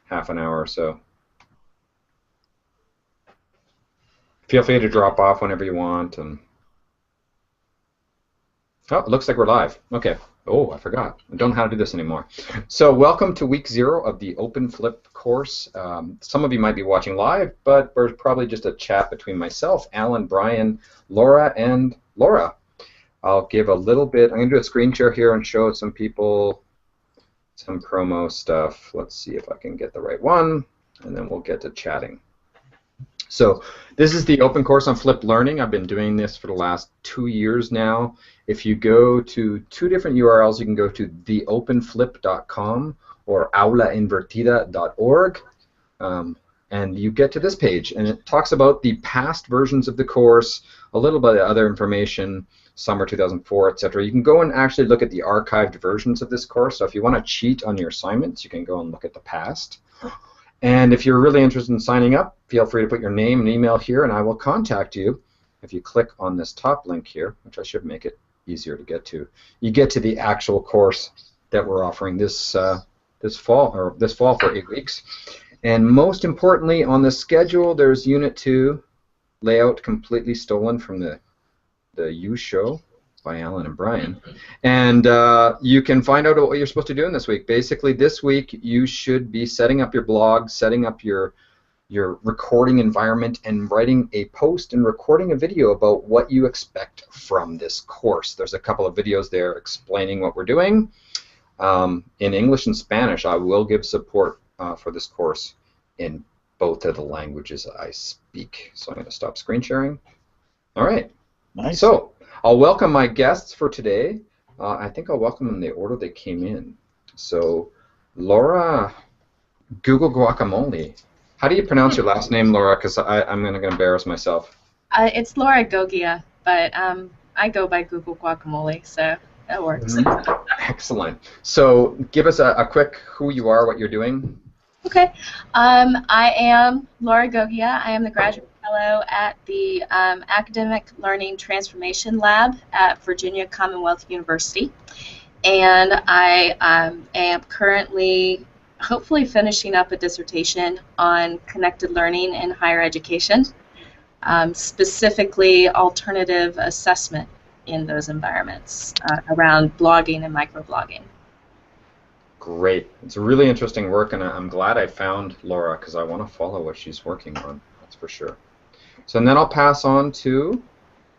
half an hour or so. Feel free to drop off whenever you want. And oh, it looks like we're live. Okay. Oh, I forgot. I don't know how to do this anymore. So welcome to week 0 of the OpenFlip course. Some of you might be watching live, but we're probably just a chat between myself, Alan, Brian, Laura, and Laura. I'll give a little bit. I'm going to do a screen share here and show some people some promo stuff. Let's see if I can get the right one, and then we'll get to chatting. So this is the open course on Flip Learning. I've been doing this for the last 2 years now. If you go to 2 different URLs, you can go to TheOpenFlip.com or aulainvertida.org, and you get to this page, and it talks about the past versions of the course, a little bit of other information, summer 2004, etc. You can go and actually look at the archived versions of this course. So if you want to cheat on your assignments, you can go and look at the past. And if you're really interested in signing up, feel free to put your name and email here, and I will contact you. If you click on this top link here, which I should make it easier to get to, you get to the actual course that we're offering this fall for 8 weeks. And most importantly, on the schedule, there's Unit 2, layout completely stolen from the U Show by Alan and Brian. And you can find out what you're supposed to do in this week. Basically, this week you should be setting up your blog, setting up your recording environment, and writing a post and recording a video about what you expect from this course. There's a couple of videos there explaining what we're doing. In English and Spanish, I will give support for this course in both of the languages I speak. So I'm going to stop screen sharing. All right. Nice. So I'll welcome my guests for today. I think I'll welcome them in the order they came in. So Laura Google Guacamole. How do you pronounce your last name, Laura? Because I'm going to embarrass myself. It's Laura Gogia, but I go by Google Guacamole, so that works. Excellent. So give us a quick who you are, what you're doing. Okay. I am Laura Gogia. I am the graduate fellow at the Academic Learning Transformation Lab at Virginia Commonwealth University. And I am currently hopefully finishing up a dissertation on connected learning in higher education, specifically alternative assessment in those environments around blogging and microblogging. Great. It's really interesting work, and I'm glad I found Laura because I want to follow what she's working on, that's for sure. So and then I'll pass on to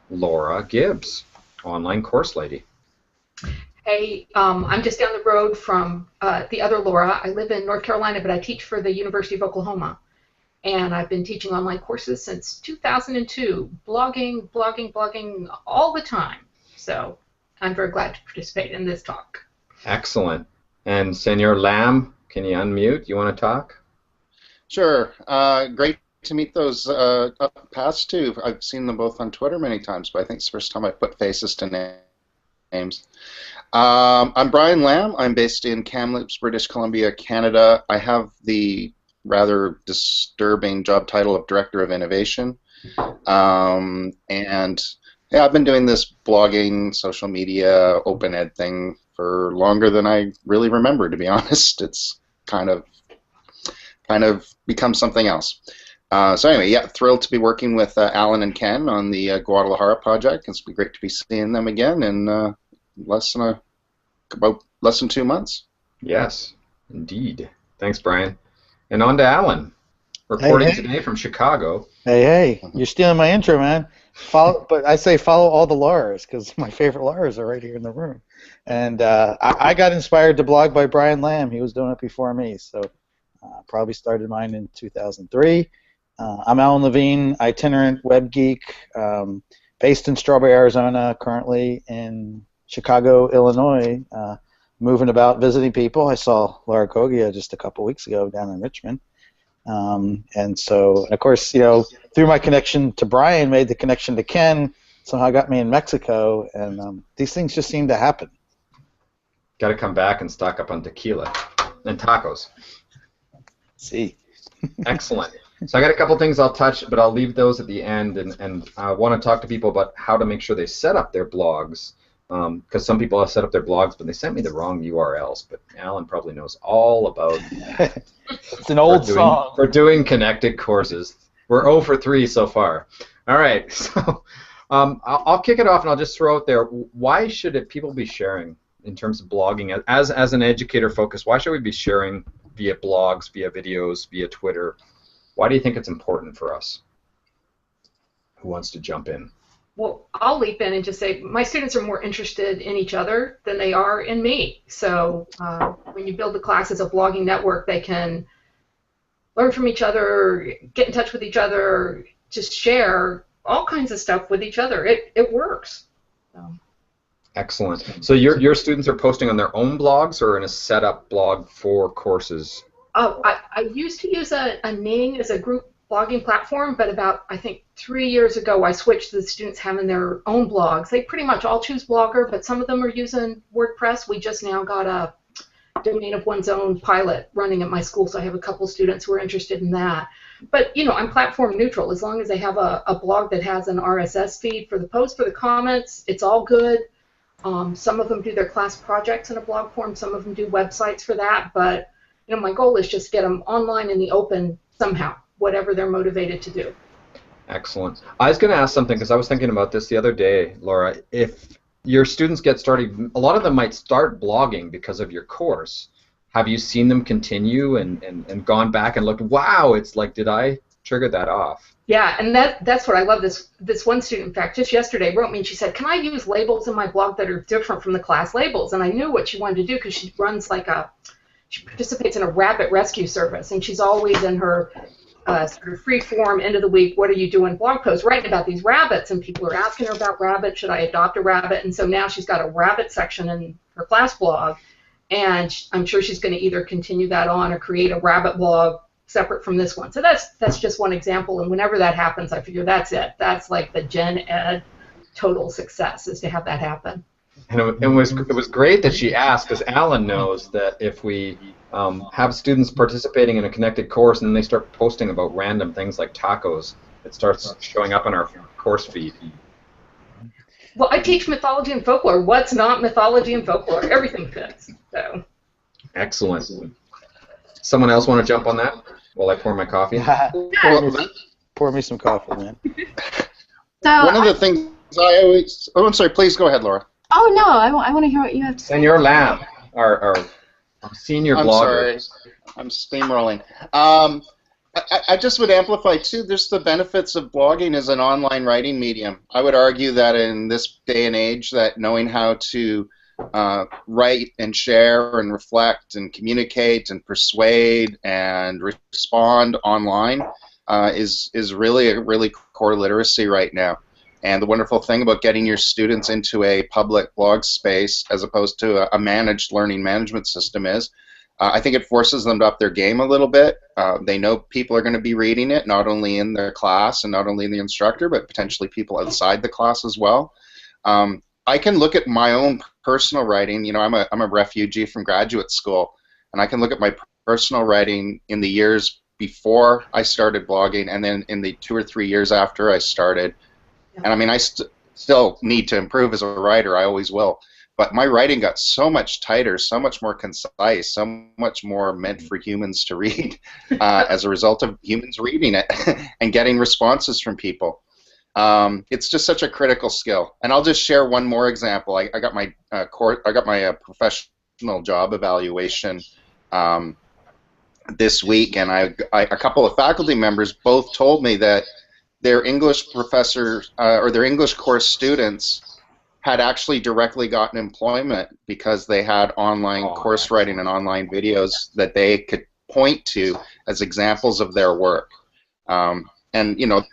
Laura Gibbs, online course lady. Hey, I'm just down the road from the other Laura. I live in North Carolina, but I teach for the University of Oklahoma. And I've been teaching online courses since 2002, blogging all the time. So I'm very glad to participate in this talk. Excellent. And Senor Lam, can you unmute? You want to talk? Sure. Great to meet those past two. I've seen them both on Twitter many times, but I think it's the first time I've put faces to names. I'm Brian Lam. I'm based in Kamloops, British Columbia, Canada. I have the rather disturbing job title of Director of Innovation. And yeah, I've been doing this blogging, social media, open ed thing for longer than I really remember, to be honest. It's kind of become something else. So anyway, yeah, thrilled to be working with Alan and Ken on the Guadalajara project. It's been great to be seeing them again in about less than 2 months. Yes, indeed. Thanks, Brian. And on to Alan, reporting today from Chicago. Hey, you're stealing my intro, man. But I say follow all the Lauras because my favorite Lauras are right here in the room. And I got inspired to blog by Brian Lam. He was doing it before me, so probably started mine in 2003. I'm Alan Levine, itinerant web geek, based in Strawberry, Arizona, currently in Chicago, Illinois, moving about, visiting people. I saw Laura Gogia just a couple weeks ago down in Richmond. And so, of course, you know, through my connection to Brian, made the connection to Ken, somehow got me in Mexico, and these things just seem to happen. Got to come back and stock up on tequila and tacos. See. Excellent. So I got a couple things I'll touch, but I'll leave those at the end, and I want to talk to people about how to make sure they set up their blogs because some people have set up their blogs, but they sent me the wrong URLs. But Alan probably knows all about that. It's an old song. For doing connected courses. We're 0 for 3 so far. All right, so I'll kick it off, and I'll just throw out there, why should people be sharing in terms of blogging? As an educator focus, why should we be sharing via blogs, via videos, via Twitter? Why do you think it's important for us? Who wants to jump in? Well, I'll leap in and just say my students are more interested in each other than they are in me. So when you build the class as a blogging network, they can learn from each other, get in touch with each other, just share all kinds of stuff with each other. It works. So. Excellent. So your students are posting on their own blogs or in a set-up blog for courses? I used to use a Ning as a group blogging platform, but about, I think, 3 years ago, I switched to the students having their own blogs. They pretty much all choose Blogger, but some of them are using WordPress. We just now got a domain of one's own pilot running at my school, so I have a couple students who are interested in that. But, you know, I'm platform neutral. As long as they have a blog that has an RSS feed for the posts, for the comments, it's all good. Some of them do their class projects in a blog form. Some of them do websites for that. But, you know, my goal is just get them online in the open somehow, whatever they're motivated to do. Excellent. I was going to ask something because I was thinking about this the other day, Laura. If your students get started, a lot of them might start blogging because of your course. Have you seen them continue and gone back and looked, wow, it's like, did I trigger that off? Yeah, and that's what I love. This one student, in fact, just yesterday wrote me and she said, can I use labels in my blog that are different from the class labels? And I knew what she wanted to do because she runs she participates in a rabbit rescue service, and she's always in her sort of free form, end of the week, what are you doing blog posts, writing about these rabbits, and people are asking her about rabbits, should I adopt a rabbit? And so now she's got a rabbit section in her class blog, and I'm sure she's going to either continue that on or create a rabbit blog separate from this one. So that's just one example, and whenever that happens, I figure that's it. That's like the gen ed total success, is to have that happen. And it was great that she asked, because Alan knows that if we have students participating in a connected course and then they start posting about random things like tacos, it starts showing up on our course feed. Well, I teach mythology and folklore. What's not mythology and folklore? Everything fits. So. Excellent. Someone else want to jump on that while I pour my coffee? Pour me some coffee, man. So One of the things I always... Oh, I'm sorry. Please go ahead, Laura. Oh, no, I want to hear what you have to say. Senor Lamb, our senior blogger. I'm sorry. I'm steamrolling. I just would amplify, too, there's the benefits of blogging as an online writing medium. I would argue that in this day and age, that knowing how to write and share and reflect and communicate and persuade and respond online is really a really core literacy right now. And the wonderful thing about getting your students into a public blog space as opposed to a managed learning management system is, I think it forces them to up their game a little bit. They know people are going to be reading it, not only in their class and not only in the instructor, but potentially people outside the class as well. I can look at my own personal writing. You know, I'm a refugee from graduate school, and I can look at my personal writing in the years before I started blogging and then in the 2 or 3 years after I started. And I mean, I still need to improve as a writer. I always will. But my writing got so much tighter, so much more concise, so much more meant for humans to read as a result of humans reading it and getting responses from people. It's just such a critical skill. And I'll just share one more example. I got my professional job evaluation this week, and a couple of faculty members both told me that their English professors or their English course students had actually directly gotten employment because they had online course writing and online videos that they could point to as examples of their work. And, you know,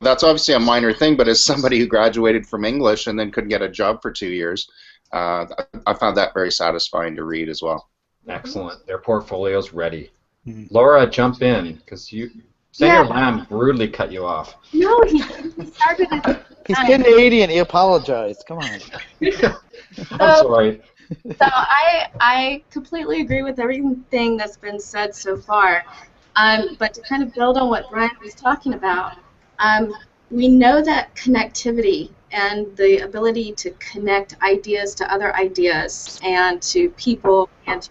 that's obviously a minor thing, but as somebody who graduated from English and then couldn't get a job for 2 years, I found that very satisfying to read as well. Excellent. Their portfolio's ready. Laura, jump in, because Senator Lamb brutally cut you off. No, he started at He's Canadian. He apologized. Come on. I'm sorry. So I completely agree with everything that's been said so far. But to kind of build on what Brian was talking about, we know that connectivity and the ability to connect ideas to other ideas and to people and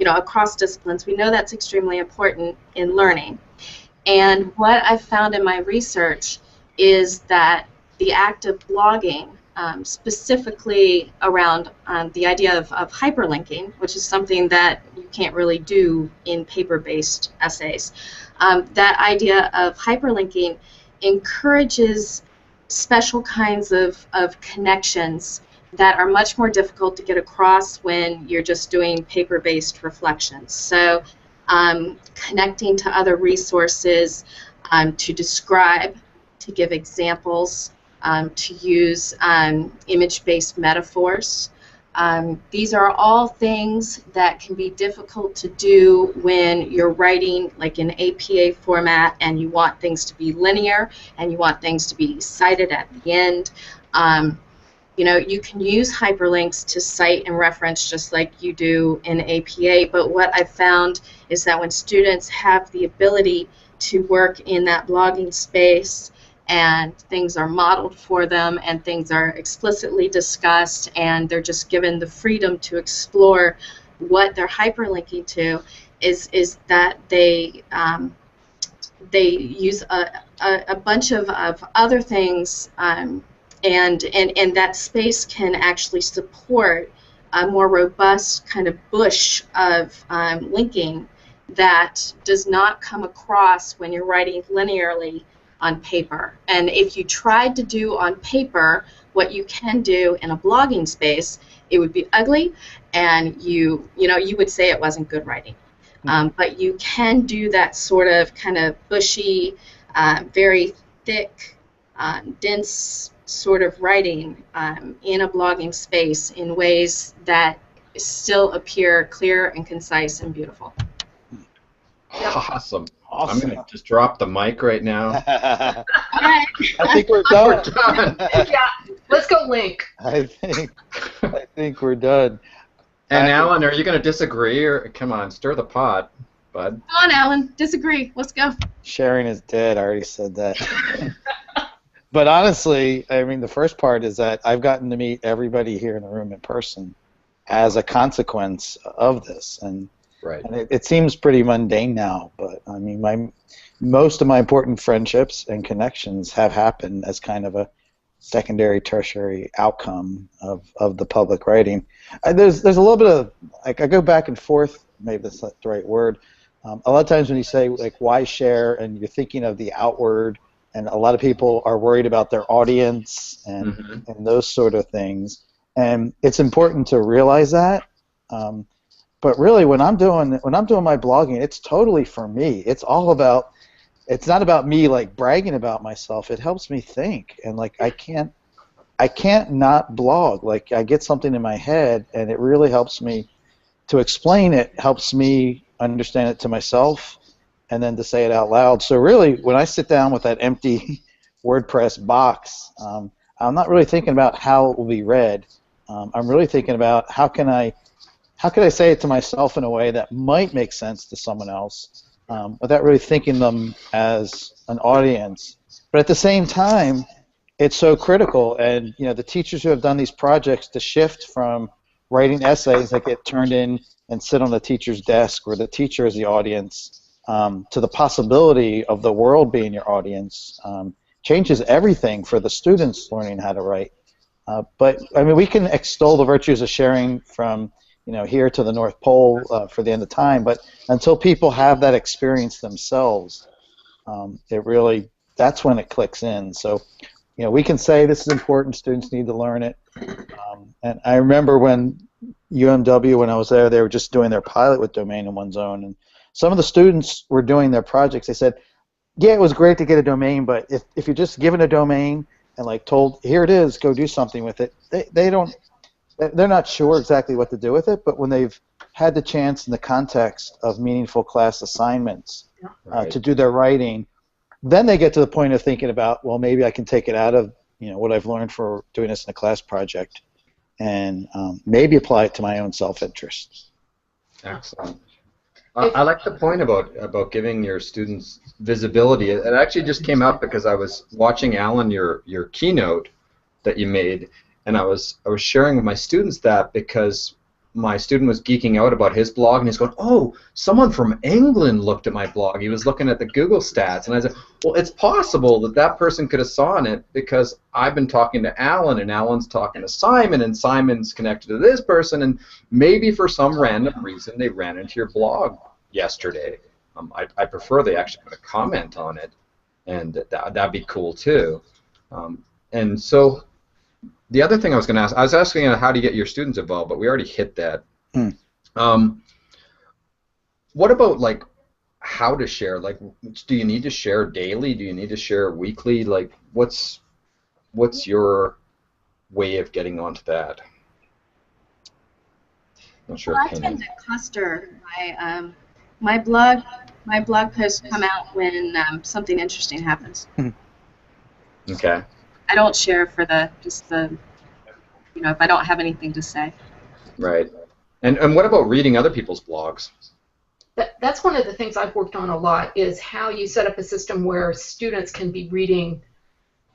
across disciplines. We know that's extremely important in learning. And what I've found in my research is that the act of blogging, specifically around the idea of hyperlinking, which is something that you can't really do in paper-based essays, that idea of hyperlinking encourages special kinds of connections that are much more difficult to get across when you're just doing paper-based reflections. So connecting to other resources, to describe, to give examples, to use image-based metaphors. These are all things that can be difficult to do when you're writing like in APA format and you want things to be linear and you want things to be cited at the end. You can use hyperlinks to cite and reference just like you do in APA, but what I've found is that when students have the ability to work in that blogging space and things are modeled for them and things are explicitly discussed and they're just given the freedom to explore what they're hyperlinking to, is that they use a bunch of other things, and that space can actually support a more robust kind of bush of linking that does not come across when you're writing linearly on paper. And if you tried to do on paper what you can do in a blogging space, it would be ugly, and you would say it wasn't good writing. But you can do that sort of kind of bushy, very thick, dense sort of writing in a blogging space in ways that still appear clear and concise and beautiful. Awesome. I'm going to just drop the mic right now. I think we're done. We're done. Yeah, let's go link. I think we're done. And Alan, are you going to disagree, or come on, stir the pot, bud? Come on, Alan, disagree. Let's go. Sharing is dead. I already said that. But honestly, I mean, the first part is that I've gotten to meet everybody here in the room in person as a consequence of this, and it seems pretty mundane now. But I mean, most of my important friendships and connections have happened as kind of a secondary, tertiary outcome of the public writing. There's a little bit of, like, I go back and forth. Maybe that's not the right word. A lot of times when you say, like, why share, and you're thinking of the outward. And a lot of people are worried about their audience and those sort of things. And it's important to realize that. But really, when I'm doing my blogging, it's totally for me. It's not about me like bragging about myself. It helps me think. And like I can't not blog. Like I get something in my head, and it really helps me to explain it. Helps me understand it to myself, and then to say it out loud. So really, when I sit down with that empty WordPress box, I'm not really thinking about how it will be read. I'm really thinking about how could I say it to myself in a way that might make sense to someone else, without really thinking them as an audience. But at the same time, it's so critical. And the teachers who have done these projects to shift from writing essays that get turned in and sit on the teacher's desk where the teacher is the audience, to the possibility of the world being your audience, changes everything for the students learning how to write. But I mean, we can extol the virtues of sharing from here to the North Pole for the end of time, but until people have that experience themselves, that's when it clicks in. So we can say this is important, students need to learn it. And I remember when UMW, when I was there, they were just doing their pilot with Domain in One's Own, and some of the students were doing their projects. They said, yeah, it was great to get a domain, but if you're just given a domain and like told, here it is, go do something with it, they're not sure exactly what to do with it. But when they've had the chance in the context of meaningful class assignments to do their writing, then they get to the point of thinking about, well, maybe I can take it out of what I've learned for doing this in a class project and maybe apply it to my own self-interest. Excellent. I like the point about giving your students visibility. It actually just came up because I was watching, Alan, your keynote that you made, and I was sharing with my students that because my student was geeking out about his blog, and he's going, "Oh, someone from England looked at my blog." He was looking at the Google stats, and I said, "Well, it's possible that that person could have saw it because I've been talking to Alan, and Alan's talking to Simon, and Simon's connected to this person, and maybe for some random reason they ran into your blog yesterday." I prefer they actually put a comment on it, and that'd be cool too. And so. The other thing I was going to ask, I was asking how to get your students involved, but we already hit that. What about like how to share? Like, do you need to share daily? Do you need to share weekly? Like, what's your way of getting onto that? Not sure. Well, I tend to cluster my blog posts come out when something interesting happens. Okay. I don't share for just the if I don't have anything to say. Right. And what about reading other people's blogs? That's one of the things I've worked on a lot, is how you set up a system where students can be reading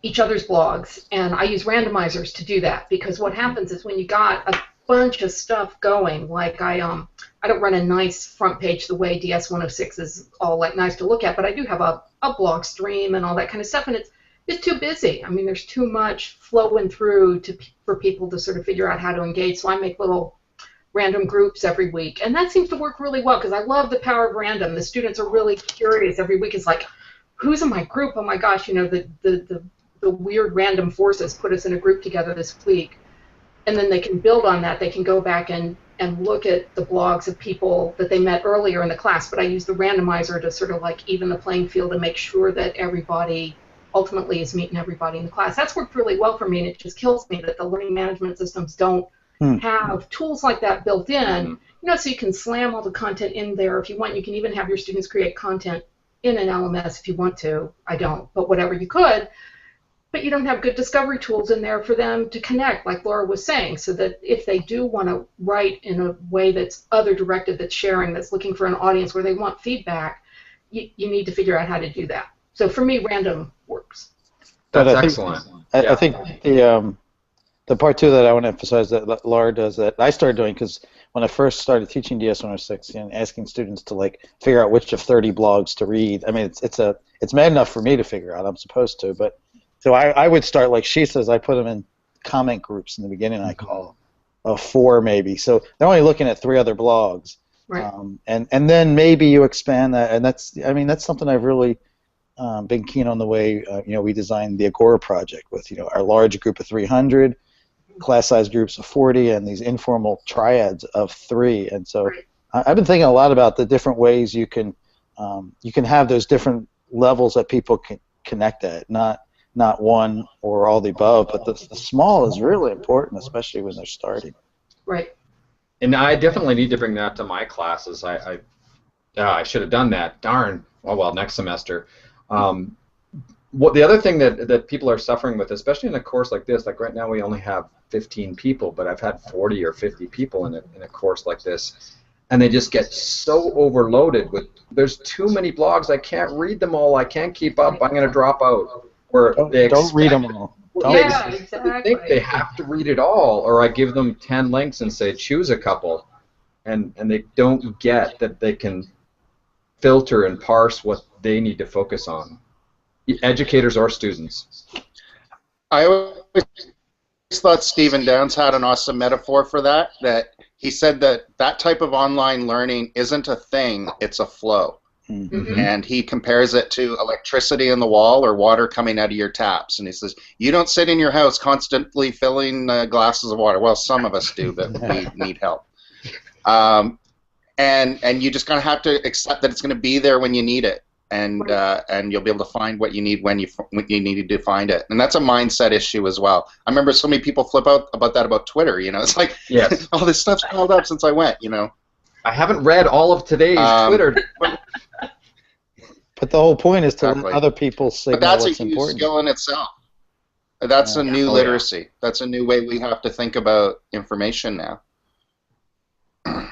each other's blogs, and I use randomizers to do that, because what happens is when you got a bunch of stuff going, like I don't run a nice front page the way DS106 is all like nice to look at, but I do have a blog stream and all that kind of stuff, and it's too busy. I mean, there's too much flowing through for people to sort of figure out how to engage. So I make little random groups every week, and that seems to work really well because I love the power of random. The students are really curious every week. It's like, who's in my group? Oh my gosh, the weird random forces put us in a group together this week, and then they can build on that. They can go back and look at the blogs of people that they met earlier in the class. But I use the randomizer to sort of like even the playing field and make sure that everybody ultimately is meeting everybody in the class. That's worked really well for me, and it just kills me that the learning management systems don't have tools like that built in, so you can slam all the content in there if you want. You can even have your students create content in an LMS if you want to. I don't, but whatever you could. But you don't have good discovery tools in there for them to connect, like Laura was saying, so that if they do want to write in a way that's other directed, that's sharing, that's looking for an audience where they want feedback, you need to figure out how to do that. So for me, random works. That's excellent. I think the part too that I want to emphasize that Laura does, that I started doing, because when I first started teaching DS106 and asking students to like figure out which of 30 blogs to read, I mean it's mad enough for me to figure out. I'm supposed to, but so I would start, like she says, I put them in comment groups in the beginning. I call 4 maybe, so they're only looking at 3 other blogs, right? And then maybe you expand that, and that's something I've really been keen on the way we designed the Agora project with our large group of 300, class size groups of 40, and these informal triads of 3. And so I've been thinking a lot about the different ways you can have those different levels that people can connect at, not one or all the above, but the small is really important, especially when they're starting. Right. And I definitely need to bring that to my classes. I should have done that. Darn. Oh well, next semester. What the other thing that people are suffering with, especially in a course like this, like right now we only have 15 people, but I've had 40 or 50 people in a course like this, and they just get so overloaded with, there's too many blogs, I can't read them all, I can't keep up, I'm going to drop out. Or don't read them all. Exactly. They think they have to read it all, or I give them 10 links and say choose a couple, and they don't get that they can filter and parse what they need to focus on. Educators or students. I always thought Stephen Downes had an awesome metaphor for that, that he said that type of online learning isn't a thing, it's a flow. And he compares it to electricity in the wall or water coming out of your taps. And he says, you don't sit in your house constantly filling glasses of water. Well, some of us do, but we need help. And you just kind of have to accept that it's going to be there when you need it. And you'll be able to find what you need when you need to find it. And that's a mindset issue as well. I remember so many people flip out about that about Twitter. It's like, yes, all this stuff's piled up since I went. I haven't read all of today's Twitter. But the whole point is to let other people signal what's important. But that's a huge skill in itself. That's a new literacy. That's a new way we have to think about information now.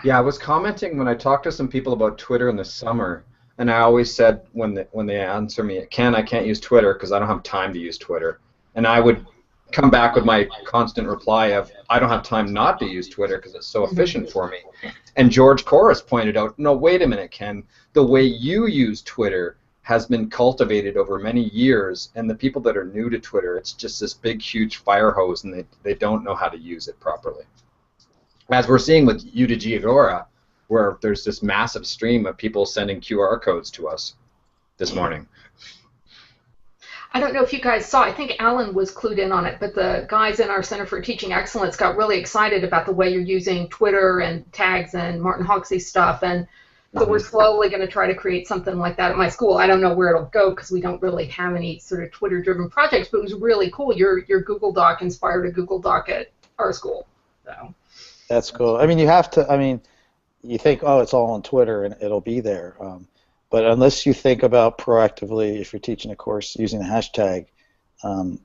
Yeah, I was commenting when I talked to some people about Twitter in the summer, and I always said when they answer me, Ken, I can't use Twitter because I don't have time to use Twitter. And I would come back with my constant reply of, I don't have time not to use Twitter because it's so efficient for me. And George Corus pointed out, no, wait a minute, Ken, the way you use Twitter has been cultivated over many years, and the people that are new to Twitter, it's just this big, huge fire hose, and they don't know how to use it properly. As we're seeing with U2G Agora, where there's this massive stream of people sending QR codes to us this morning. I don't know if you guys saw, I think Alan was clued in on it, but the guys in our Center for Teaching Excellence got really excited about the way you're using Twitter and tags and Martin Hoxie stuff, and so we're slowly going to try to create something like that at my school. I don't know where it'll go because we don't really have any sort of Twitter-driven projects, but it was really cool. Your Google Doc inspired a Google Doc at our school. So. That's cool. I mean, you have to, I mean, you think, oh, it's all on Twitter and it'll be there. But unless you think about proactively, if you're teaching a course using the hashtag,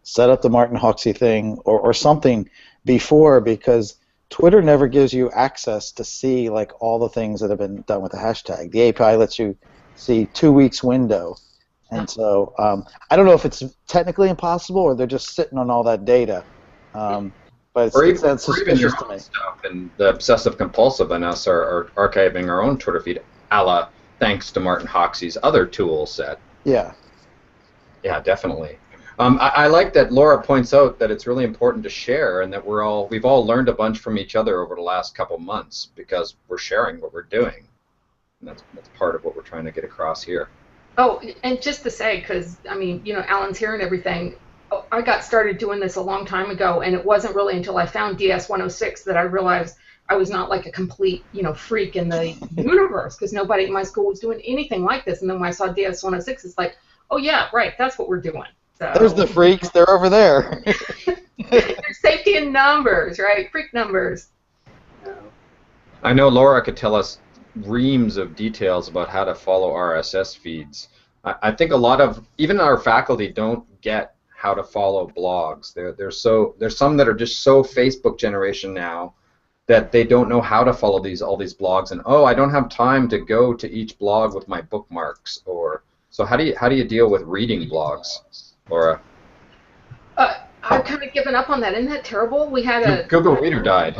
set up the Martin Hoxie thing or something before, because Twitter never gives you access to see like all the things that have been done with the hashtag. The API lets you see 2 weeks window. And so I don't know if it's technically impossible or they're just sitting on all that data. But it's suspicious to me. Stuff and the obsessive compulsive in us are archiving our own Twitter feed, a la thanks to Martin Hoxie's other tool set. Yeah. Yeah, definitely. I like that Laura points out that it's really important to share, and that we've all learned a bunch from each other over the last couple months because we're sharing what we're doing. And that's part of what we're trying to get across here. Oh, and just to say, because I mean, you know, Alan's here and everything. I got started doing this a long time ago, and it wasn't really until I found DS-106 that I realized I was not like a complete, you know, freak in the universe, because nobody in my school was doing anything like this. And then when I saw DS-106, it's like, oh yeah, right, that's what we're doing. So, there's the freaks. They're over there. There's safety in numbers, right? Freak numbers. I know Laura could tell us reams of details about how to follow RSS feeds. I think a lot of, even our faculty don't get how to follow blogs. There's some that are just so Facebook generation now that they don't know how to follow all these blogs, and oh, I don't have time to go to each blog with my bookmarks. Or so how do you deal with reading blogs, Laura? I've kind of given up on that. Isn't that terrible? We had a Google Reader died.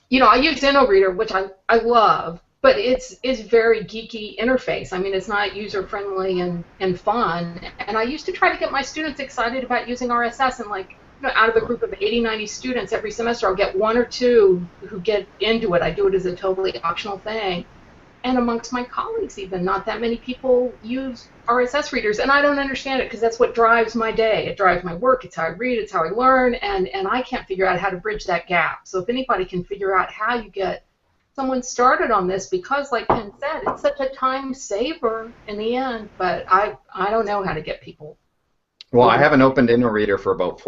You know, I use InnoReader, which I love, but it's very geeky interface. I mean, it's not user-friendly and fun. And I used to try to get my students excited about using RSS, and like, you know, out of a group of 80, 90 students every semester, I'll get 1 or 2 who get into it. I do it as a totally optional thing. And amongst my colleagues even, not that many people use RSS readers, and I don't understand it because that's what drives my day. It drives my work. It's how I read. It's how I learn, and I can't figure out how to bridge that gap. So if anybody can figure out how you get someone started on this, because like Ken said, it's such a time saver in the end, but I don't know how to get people. Well, I haven't opened InnoReader for about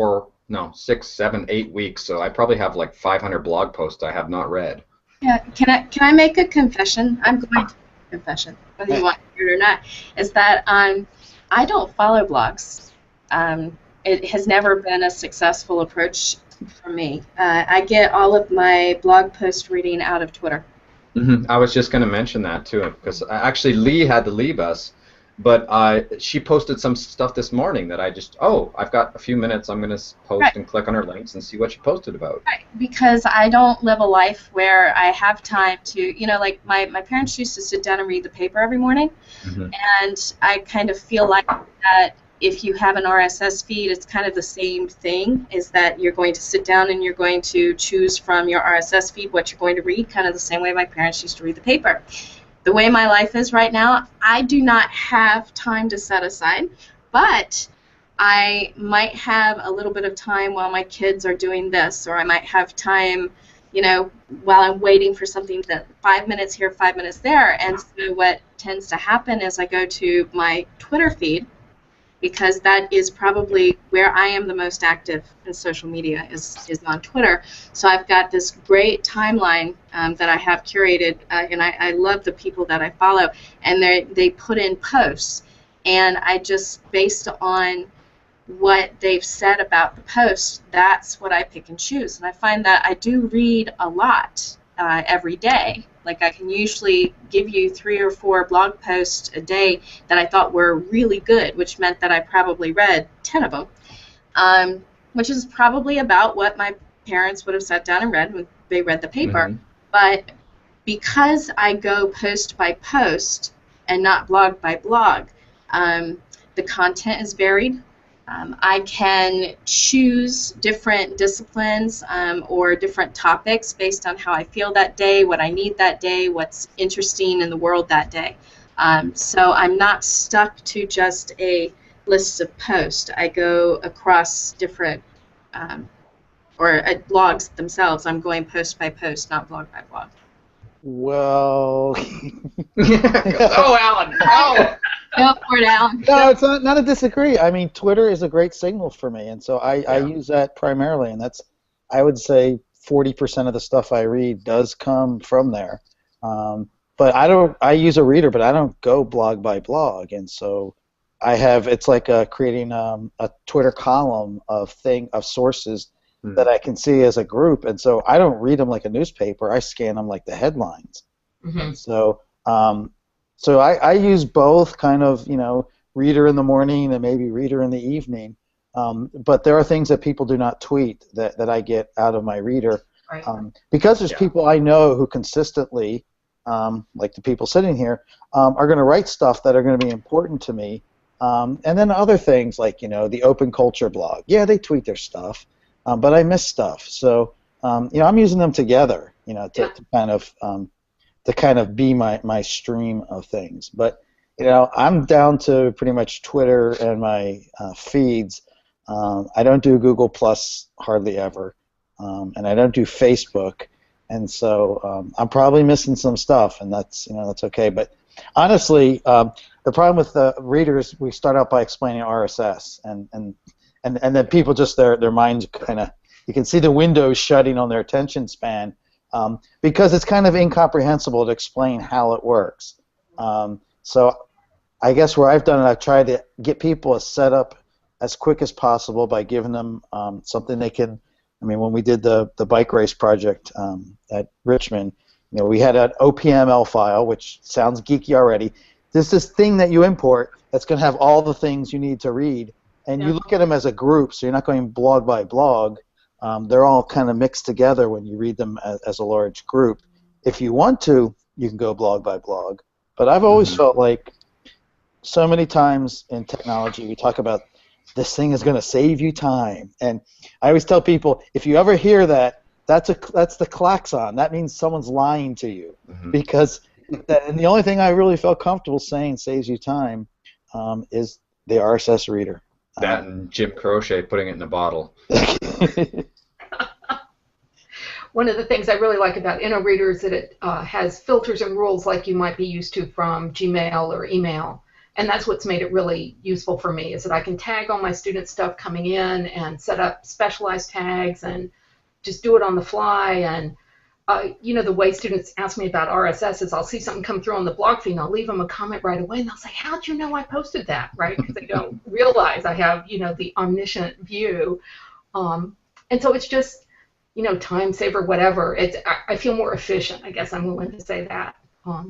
6, 7, 8 weeks, so I probably have like 500 blog posts I have not read. Yeah, can I make a confession? I'm going to make a confession, whether you want to hear it or not, is that I don't follow blogs. It has never been a successful approach for me. I get all of my blog post reading out of Twitter. I was just going to mention that too, because actually Lee had to leave us, but she posted some stuff this morning that I've got a few minutes, I'm going to post and click on her links and see what she posted about. Right, because I don't live a life where I have time to, you know, like my parents used to sit down and read the paper every morning, and I kind of feel like that if you have an RSS feed, it's kind of the same thing, is that you're going to sit down and you're going to choose from your RSS feed what you're going to read, kind of the same way my parents used to read the paper. The way my life is right now, I do not have time to set aside, but I might have a little bit of time while my kids are doing this, or I might have time, you know, while I'm waiting for something, that 5 minutes here, 5 minutes there. And so what tends to happen is I go to my Twitter feed, because that is probably where I am the most active in social media, is on Twitter. So I've got this great timeline that I have curated, and I love the people that I follow, and they put in posts, and I just, based on what they've said about the post, that's what I pick and choose. And I find that I do read a lot every day. Like, I can usually give you 3 or 4 blog posts a day that I thought were really good, which meant that I probably read 10 of them. which is probably about what my parents would have sat down and read when they read the paper. Mm-hmm. But because I go post by post and not blog by blog, the content is varied. I can choose different disciplines or different topics based on how I feel that day, what I need that day, what's interesting in the world that day. So I'm not stuck to just a list of posts. I go across different, or blogs themselves. I'm going post by post, not blog by blog. Well, Oh, Alan! Oh! Go for it, Alan. no, it's not a disagree. I mean, Twitter is a great signal for me, and so I use that primarily, and that's, I would say, 40% of the stuff I read does come from there. But I use a reader, but I don't go blog by blog, and so it's like creating a Twitter column of sources that I can see as a group, and so I don't read them like a newspaper. I scan them like the headlines. Mm-hmm. So I use both, kind of, reader in the morning and maybe reader in the evening. But there are things that people do not tweet that I get out of my reader. Right. Because there's people I know who consistently, like the people sitting here, are going to write stuff that are going to be important to me. And then other things like, the Open Culture blog. Yeah, they tweet their stuff, but I miss stuff. So, I'm using them together, to kind of be my stream of things. But, I'm down to pretty much Twitter and my feeds. I don't do Google Plus hardly ever, and I don't do Facebook. And so I'm probably missing some stuff, and that's okay. But honestly, the problem with the readers, we start out by explaining RSS, and then people just their minds kind of, you can see the windows shutting on their attention span, because it's kind of incomprehensible to explain how it works. So I guess where I've done it, I've tried to get people a setup as quick as possible by giving them something they can. I mean, when we did the bike race project at Richmond, we had an OPML file, which sounds geeky already. There's this thing that you import that's going to have all the things you need to read, and you look at them as a group, so you're not going blog by blog. They're all kind of mixed together when you read them as a large group. If you want to, you can go blog by blog. But I've always felt like so many times in technology we talk about this thing is going to save you time. And I always tell people, if you ever hear that, that's the klaxon. That means someone's lying to you. Because and the only thing I really felt comfortable saying saves you time is the RSS reader. That and Jim Croce putting it in a bottle. One of the things I really like about InnoReader is that it has filters and rules like you might be used to from Gmail or email. And that's what's made it really useful for me, is that I can tag all my student stuff coming in and set up specialized tags and just do it on the fly. And the way students ask me about RSS is I'll see something come through on the blog feed and I'll leave them a comment right away, and they'll say, how'd you know I posted that, right? Because they don't realize I have, the omniscient view. And so it's just, time saver, whatever. I feel more efficient, I guess I'm willing to say that.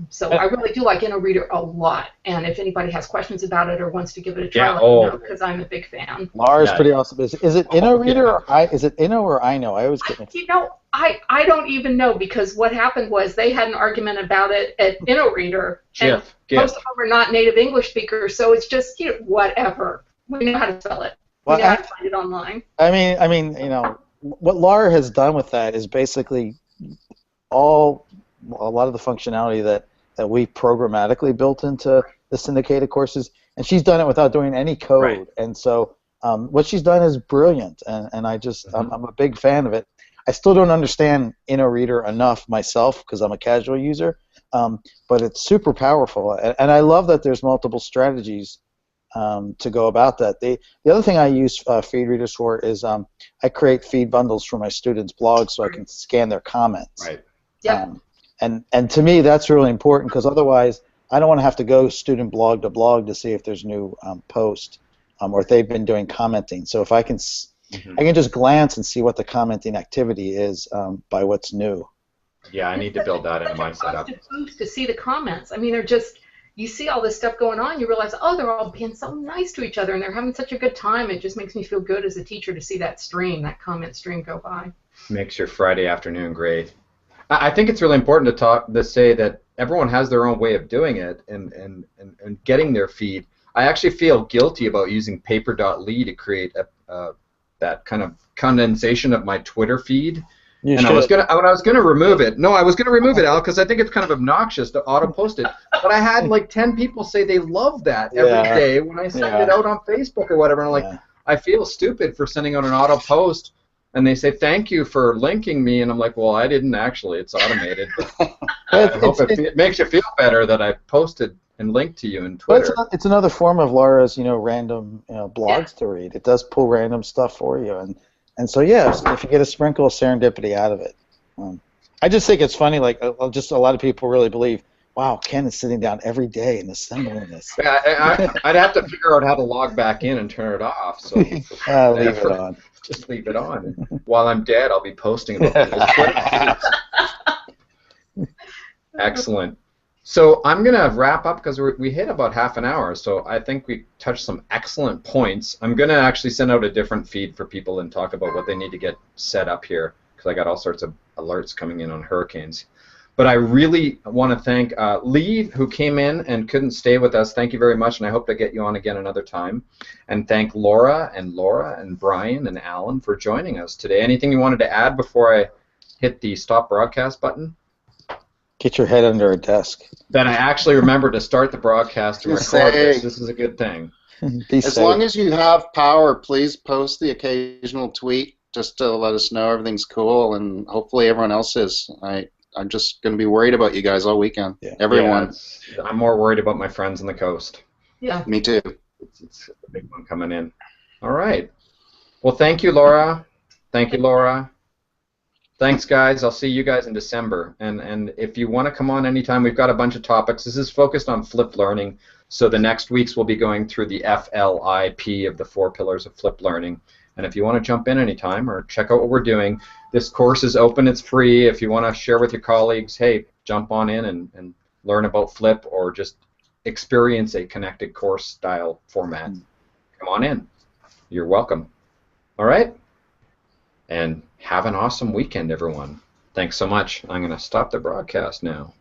So I really do like InnoReader a lot, and if anybody has questions about it or wants to give it a try, let me know, because I'm a big fan. Laura's pretty awesome. Is it InnoReader or is it Inno or I know? I always get mixed. I don't even know, because what happened was they had an argument about it at InnoReader, and most of them are not native English speakers, so it's just whatever. We know how to spell it. We know how to find it online. I mean, what Laura has done with that is basically a lot of the functionality that we programmatically built into the syndicated courses, and she's done it without doing any code. Right. And so what she's done is brilliant, and I'm a big fan of it. I still don't understand InnoReader enough myself because I'm a casual user, but it's super powerful, and I love that there's multiple strategies to go about that. The other thing I use feed readers for is I create feed bundles for my students' blogs so I can scan their comments. Right. Yeah. And to me, that's really important, because otherwise I don't want to have to go student blog to blog to see if there's new post or if they've been doing commenting. So if I can just glance and see what the commenting activity is by what's new. Yeah, I need to build that into my setup. To see the comments. I mean, they're just, you see all this stuff going on, you realize, oh, they're all being so nice to each other and they're having such a good time. It just makes me feel good as a teacher to see that comment stream go by. Makes your Friday afternoon great. I think it's really important to say that everyone has their own way of doing it and getting their feed. I actually feel guilty about using paper.ly to create that kind of condensation of my Twitter feed. When I was gonna remove it. No, I was gonna remove it, Al, because I think it's kind of obnoxious to auto-post it. But I had like 10 people say they love that every day when I send it out on Facebook or whatever. And I'm like, I feel stupid for sending out an auto-post, and they say thank you for linking me, and I'm like, well, I didn't actually. It's automated. I hope it makes you feel better that I posted and linked to you in Twitter. Well, it's another form of Laura's, random blogs to read. It does pull random stuff for you, and so if you get a sprinkle of serendipity out of it, I just think it's funny. Like just a lot of people really believe, wow, Ken is sitting down every day and assembling this. I'd have to figure out how to log back in and turn it off. So leave it on. Just leave it on. And while I'm dead, I'll be posting about this. Excellent. So I'm going to wrap up because we hit about half an hour, so I think we touched some excellent points. I'm going to actually send out a different feed for people and talk about what they need to get set up here because I got all sorts of alerts coming in on hurricanes. But I really want to thank Lee, who came in and couldn't stay with us. Thank you very much, and I hope to get you on again another time. And thank Laura and Brian and Alan for joining us today. Anything you wanted to add before I hit the stop broadcast button? Get your head under a desk. Then I actually remember to start the broadcast and record this. This is a good thing. As long as you have power, please post the occasional tweet just to let us know everything's cool, and hopefully everyone else is. I'm just going to be worried about you guys all weekend. Yeah. Everyone. Yeah, I'm more worried about my friends on the coast. Yeah. Me too. It's a big one coming in. All right. Well, thank you, Laura. Thank you, Laura. Thanks, guys. I'll see you guys in December. And if you want to come on anytime, we've got a bunch of topics. This is focused on flipped learning. So the next weeks we'll be going through the FLIP of the 4 pillars of flipped learning. And if you want to jump in anytime or check out what we're doing, this course is open. It's free. If you want to share with your colleagues, hey, jump on in and learn about Flip or just experience a connected course style format. Come on in. You're welcome. All right? And have an awesome weekend, everyone. Thanks so much. I'm going to stop the broadcast now.